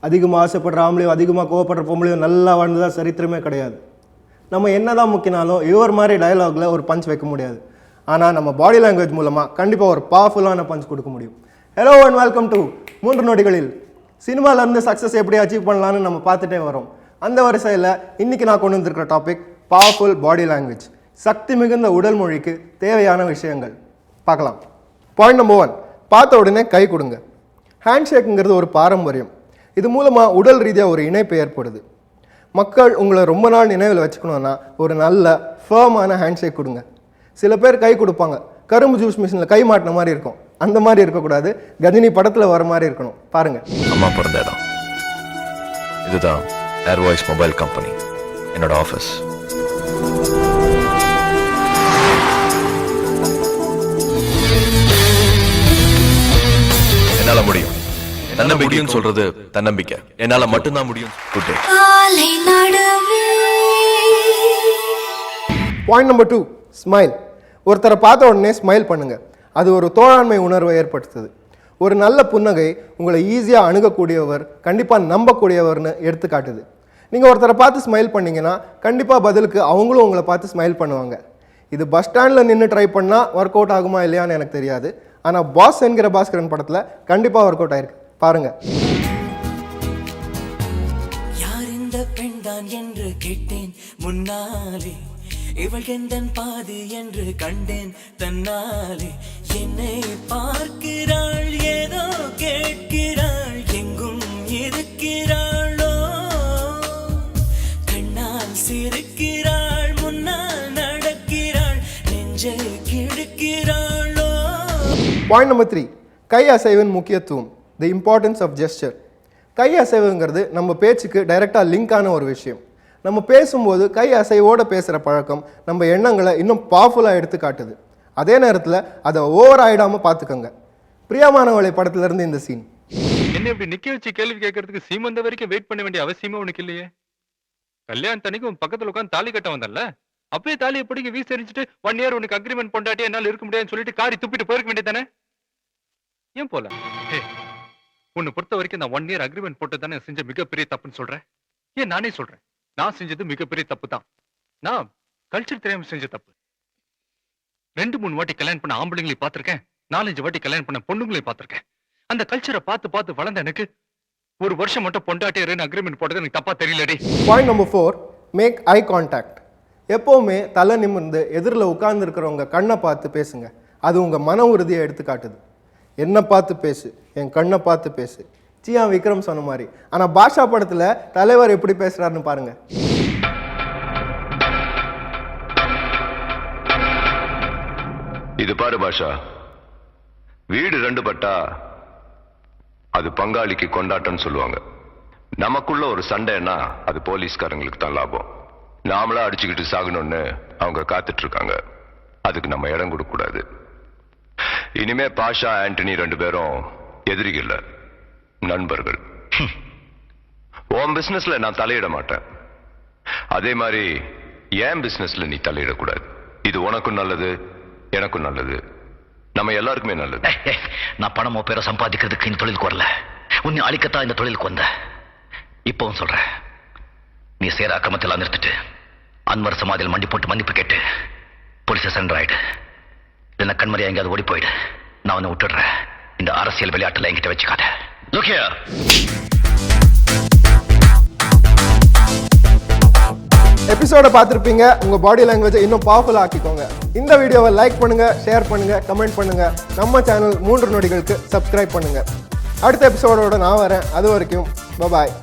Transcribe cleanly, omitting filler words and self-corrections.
அதிகமாக ஆசைப்படுற ஆம்பளையும் அதிகமாக கோவப்படுற பொம்பளையும் நல்லா வாழ்ந்ததா சரித்திரமே கிடையாது. நம்ம என்ன தான் முக்கினாலும் இவர் மாதிரி டயலாகில் ஒரு பஞ்ச் வைக்க முடியாது. ஆனால் நம்ம பாடி லாங்குவேஜ் மூலமாக கண்டிப்பாக ஒரு பவர்ஃபுல்லான பஞ்ச் கொடுக்க முடியும். ஹலோ அண்ட் வெல்கம் டு 3 நொடிகளில். சினிமாவிலேருந்து சக்ஸஸ் எப்படி அச்சீவ் பண்ணலான்னு நம்ம பார்த்துட்டே வரோம். அந்த வரிசையில் இன்றைக்கி நான் கொண்டு வந்திருக்கிற டாபிக் பவர்ஃபுல் பாடி லாங்குவேஜ். சக்தி மிகுந்த உடல் மொழிக்கு தேவையான விஷயங்கள் பார்க்கலாம். பாயிண்ட் நம்பர் 1, பார்த்த உடனே கை கொடுங்க. ஹேண்ட்ஷேக்குங்கிறது ஒரு பாரம்பரியம். இது மூலமாக உடல் ரீதியாக ஒரு இணைப்பு ஏற்படுது. மக்கள் உங்களை ரொம்ப நாள் நினைவில் வச்சுக்கணுன்னா ஒரு நல்ல ஃபேமான ஹேண்ட்ஷேக் கொடுங்க. சில பேர் கை கொடுப்பாங்க, கரும்பு ஜூஸ் மிஷினில் கை மாட்டின மாதிரி இருக்கும். அந்த மாதிரி இருக்கக்கூடாது, கஜினி படத்தில் வர மாதிரி இருக்கணும். பாருங்கள். அம்மா பிறந்த இடம் இதுதான். ஏர்வாய்ஸ் மொபைல் கம்பெனி என்னோட ஆஃபீஸ். என்னால முடியும். தன்னம்பிக்கைன்னு சொல்றது தன்னம்பிக்கை. என்னால மட்டும்தான் முடியும். Point number 2, smile. ஒருத்தரை பார்த்த உடனே ஸ்மைல் பண்ணுங்க. அது ஒரு தோழாண்மை உணர்வை ஏற்படுத்துது. ஒரு நல்ல புன்னகை உங்களை ஈஸியாக அணுகக்கூடியவர், கண்டிப்பாக நம்பக்கூடியவர்னு எடுத்துக்காட்டுது. நீங்கள் ஒருத்தரை பார்த்து ஸ்மைல் பண்ணிங்கன்னா கண்டிப்பாக பதிலுக்கு அவங்களும் உங்களை பார்த்து ஸ்மைல் பண்ணுவாங்க. இது பஸ் ஸ்டாண்டில் நின்று ட்ரை பண்ணால் ஒர்க் அவுட் ஆகுமா இல்லையான்னு எனக்கு தெரியாது. ஆனால் பாஸ் என்கிற பாஸ்கரன் படத்தில் கண்டிப்பாக ஒர்க் அவுட் ஆயிருக்கு. பாருங்க. யார் இந்த பெண்தான் என்று கேட்டேன் முன்னாலே, இவள் எந்தன் பாதி என்று கண்டேன் தன்னாலே. என்னை பார்க்கிறாள், ஏதோ கேட்கிறாள், எங்கும் இருக்கிறாளோ, கண்ணால் சிரிக்கிறாள், முன்னால் நடக்கிறாள், நெஞ்சை கிழக்கிறாளோ. பாயிண்ட் நம்பர் 3, கை அசைவின் முக்கியத்துவம். The importance of gesture. கை அசைவுங்கிறது நம்ம பேச்சுக்கு டைரெக்டாக லிங்கான ஒரு விஷயம். நம்ம பேசும்போது கை அசைவோடு பேசுகிற பழக்கம் நம்ம எண்ணங்களை இன்னும் பவர்ஃபுல்லாக எடுத்து காட்டுது. அதே நேரத்தில் அதை ஓவர் ஆகிடாமல் பார்த்துக்கோங்க. பிரியமானவளை படத்துலேருந்து இந்த சீன். என்ன இப்படி நிக்க வச்சு கேள்வி கேட்கறதுக்கு சீமந்த வரைக்கும் வெயிட் பண்ண வேண்டிய அவசியமே உனக்கு இல்லையே. கல்யாணத்தன்னைக்கு உன் பக்கத்தில் உட்காந்து தாலி கட்ட வந்தல, அப்பயே தாலியை பிடிக்க வீசி எரிஞ்சிட்டு 1 இயர் உனக்கு அக்ரிமெண்ட் பொண்டாட்டி என்னால் இருக்க முடியாதுன்னு சொல்லிட்டு காரி துப்பிட்டு போயிருக்க வேண்டியதானே. ஏன் போல? உன்னை பொறுத்த வரைக்கும் நான் 1 இயர் அக்ரிமெண்ட் போட்டு தானே செஞ்ச மிகப்பெரிய தப்புன்னு சொல்றேன். ஏன் நானே சொல்றேன், நான் செஞ்சது மிகப்பெரிய தப்பு தான். நான் கல்ச்சர் தெரியாம செஞ்ச தப்பு. 2-3 வாட்டி கல்யாணம் பண்ண ஆம்பளைங்களையும் பார்த்திருக்கேன், 4-5 வாட்டி கல்யாணம் பண்ண பொண்ணுங்களையும் பார்த்திருக்கேன். அந்த கல்ச்சரை பார்த்து வளர்ந்த எனக்கு 1 வருஷம் மட்டும் பொண்டாட்டியர்னு அக்ரிமெண்ட் போட்டது எனக்கு தப்பா தெரியலடி. Point number 4, make eye contact. எப்போவுமே தலை நிமிர்ந்து எதிரில் உட்கார்ந்துருக்கிறவங்க கண்ணை பார்த்து பேசுங்க. அது உங்கள் மன உறுதியை எடுத்து காட்டுது. என்னை பார்த்து பேசு, என் கண்ணை பார்த்து பேசு, சியா விக்ரம் சொன்ன மாதிரி. ஆனால் பாஷா படத்தில் தலைவர் எப்படி பேசுகிறாருன்னு பாருங்க. இது பாரு பாஷா, வீடு 2 பட்டா அது பங்காளிக்கு கொண்டாட்டம்னு சொல்லுவாங்க. நமக்குள்ள ஒரு சண்டைன்னா அது போலீஸ்காரங்களுக்கு தான் லாபம். நாமளா அடிச்சுக்கிட்டு சாகணும்னு அவங்க காத்துட்டு இருக்காங்க. அதுக்கு நம்ம இடம் கொடுக்க கூடாது. இனிமே பாஷா ஆண்டனி 2 பேரும் எதிரிகள் இல்ல, நண்பர்கள். உன் பிசினஸ்ல நான் தலையிட மாட்டேன், அதே மாதிரி என் பிசினஸ்ல நீ தலையிடக்கூடாது. இது உனக்கும் நல்லது, எனக்கும் நல்லது, நம்ம எல்லாருக்குமே நல்லது. நான் பணமோ பேரை சம்பாதிக்கிறதுக்கு இந்த தொழிலுக்கு வரல, உன்னை அழிக்கத்தான் இந்த தொழிலுக்கு வந்த. இப்பவும் சொல்றேன், நீ சேர அக்கிரமத்தில் நிறுத்திட்டு அன்வர் சமாதியில் மண்டி போட்டு மன்னிப்பு கேட்டு போலீஸ் சரண்டர் ஆயிடு. இல்லைன்னா கண்மறியா எங்கேயாவது ஓடி போயிடு. நான் உன்னை விட்டுடுறேன். இந்த அரசியல் விளையாட்டுல என்கிட்ட வச்சுக்காத. Look here. எபிசோட பார்த்துருப்பீங்க. உங்கள் பாடி லாங்குவேஜை இன்னும் பவர்ஃபுல்லாக ஆக்கிக்கோங்க. இந்த வீடியோவை லைக் பண்ணுங்கள், ஷேர் பண்ணுங்கள், கமெண்ட் பண்ணுங்கள். நம்ம சேனல் 3 நொடிகளுக்கு சப்ஸ்கிரைப் பண்ணுங்கள். அடுத்த எபிசோடோட நான் வரேன். அது வரைக்கும் பாய்.